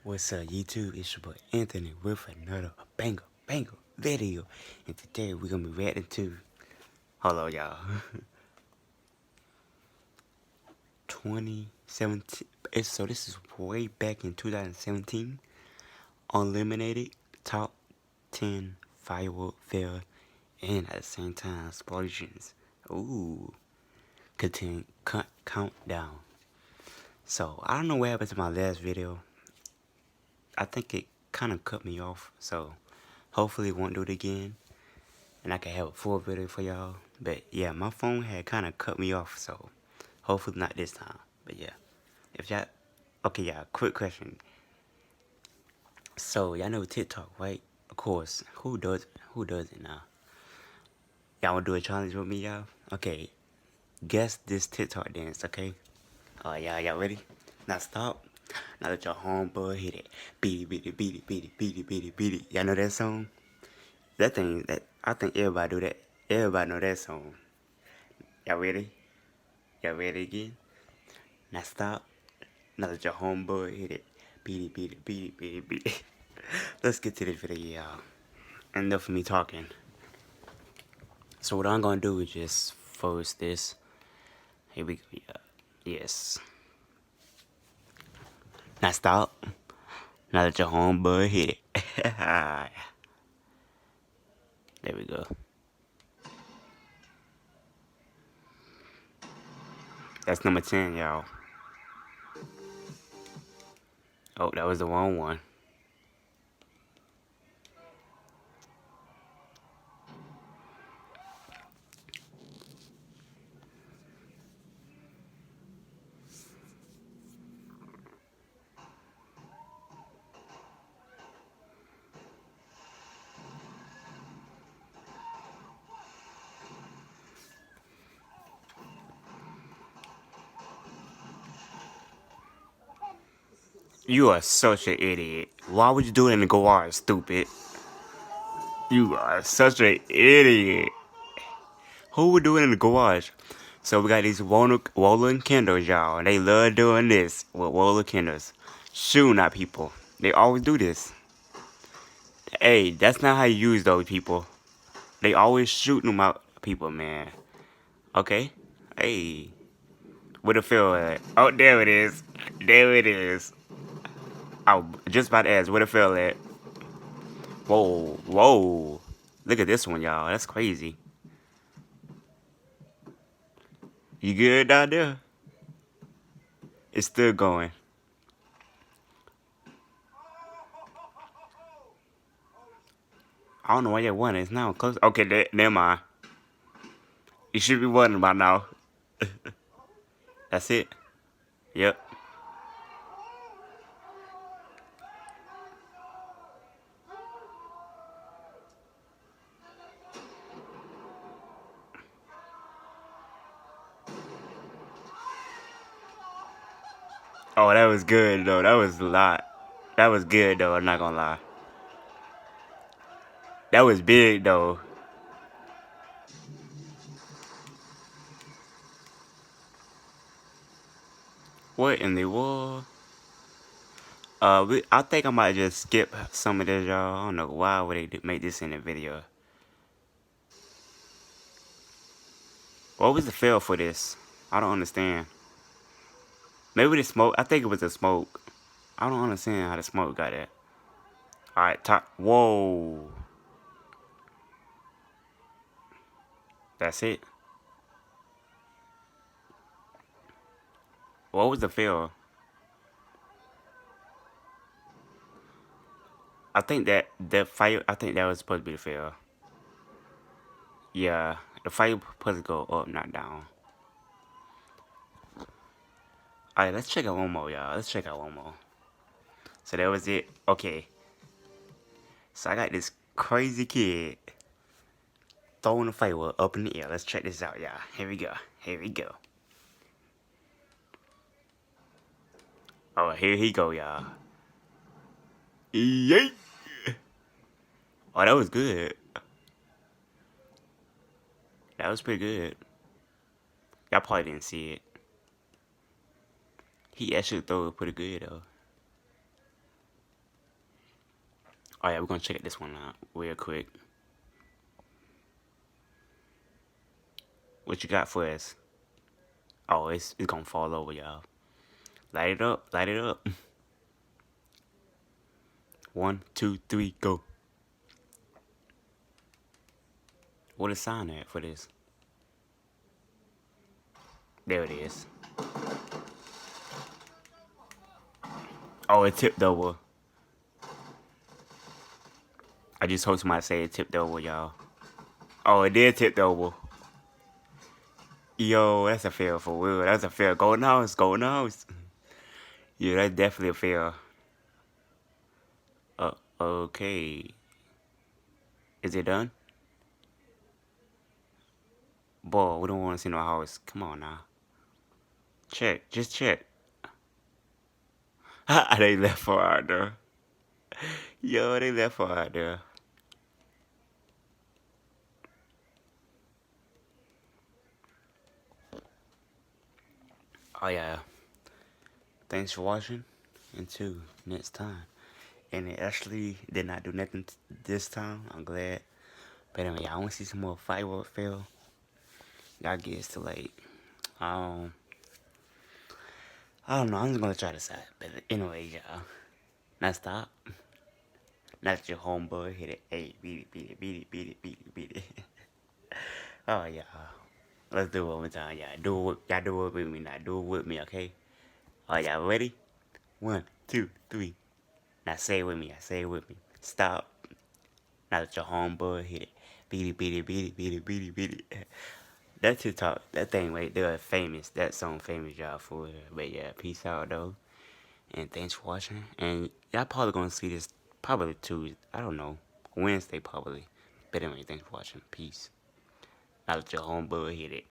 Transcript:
What's up, YouTube? It's your boy Anthony with another banger video. And today we're gonna be reacting to, hold on, y'all, 2017. So this is way back in 2017. Unlimited top 10 firework fail, and at the same time explosions. Ooh, continue countdown. So I don't know what happened to my last video. I think it kind of cut me off, so hopefully it won't do it again, and I can have a full video for y'all. But yeah, my phone had kind of cut me off, so hopefully not this time. But yeah, if y'all, okay, yeah, quick question. So y'all know TikTok, right? Of course. Who does it now? Y'all wanna do a challenge with me, y'all? Okay, guess this TikTok dance, okay? Alright, y'all ready? Now stop. Now let your homeboy hit it. Beat it, beat it, beat it, beat it, beat it, beat it, beat it. Y'all know that song? That thing, that I think everybody do that. Everybody know that song. Y'all ready? Y'all ready again? Now stop. Now let your homeboy hit it. Beat it, beat it, beat it, beat it, beat it. Let's get to this video, y'all. Enough of me talking. So what I'm gonna do is just focus this. Here we go, yeah. Yes. Now stop. Now let your homeboy hit it. There we go. That's number 10, y'all. Oh, that was the wrong one. You are such an idiot. Why would you do it in the garage, stupid? You are such an idiot. Who would do it in the garage? So we got these rolling candles, y'all. They love doing this with rolling candles. Shooting at people. They always do this. Hey, that's not how you use those people. They always shooting them out people, man. Okay? Hey. Where the feel at? Oh, there it is. There it is. I was just about to ask, where the feel at? Whoa, whoa. Look at this one, y'all. That's crazy. You good down there? It's still going. I don't know why you won. It's now close. Okay, never mind. You should be winning by now. That's it. Yep. Oh, that was good, though. That was a lot. That was good, though. I'm not gonna lie. That was big, though. What in the world? I think I might just skip some of this, y'all. I don't know why would they make this in the video. What was the fail for this? I don't understand. Maybe the smoke. I think it was the smoke. I don't understand how the smoke got it. Alright, whoa. That's it. What was the fail? I think that the fire. I think that was supposed to be the fail. Yeah, the fire supposed to go up, not down. Alright, let's check out one more, y'all. Let's check out one more. So that was it. Okay. So I got this crazy kid throwing the firework up in the air. Let's check this out, y'all. Here we go. Here we go. Oh, here he go, y'all. Yay! Oh, that was good. That was pretty good. Y'all probably didn't see it. He actually threw it pretty good, though. Oh yeah, we're gonna check this one out real quick. What you got for us? Oh, it's gonna fall over, y'all. Light it up, light it up. 1, 2, 3, go. What is sign at for this? There it is. Oh, it tipped over. I just hope somebody say it tipped over, y'all. Oh, it did tip over. Yo, that's a fail for real. That's a fail. Golden house, golden house. Yeah, that's definitely a fail. Okay. Is it done? Boy, we don't want to see no house. Come on now. Check, just check. They left for out there. Yo, they left for out there. Oh yeah. Thanks for watching. Until next time. And it actually did not do nothing this time. I'm glad. But anyway, y'all want to see some more firework fail? Y'all get to like, um, I don't know. I'm just gonna try this out. But anyway, y'all. Now stop. Not your homeboy hit it. Hey, beat it, beat it, beat it, beat it, beat it, beat it. Oh yeah. Let's do it one more time, y'all. Y'all do it with me now. Do it with me, okay? Are y'all ready? 1, 2, 3. Now say it with me. I say it with me. Stop. Now that your homeboy hit it. Beat it, beat it, beat it, beat it, beat it, beat it. That TikTok, that thing right there, famous. That song famous, y'all, for it. But yeah, peace out though. And thanks for watching. And y'all probably gonna see this probably Tuesday. I don't know. Wednesday probably. But anyway, thanks for watching. Peace. Now that your homeboy hit it.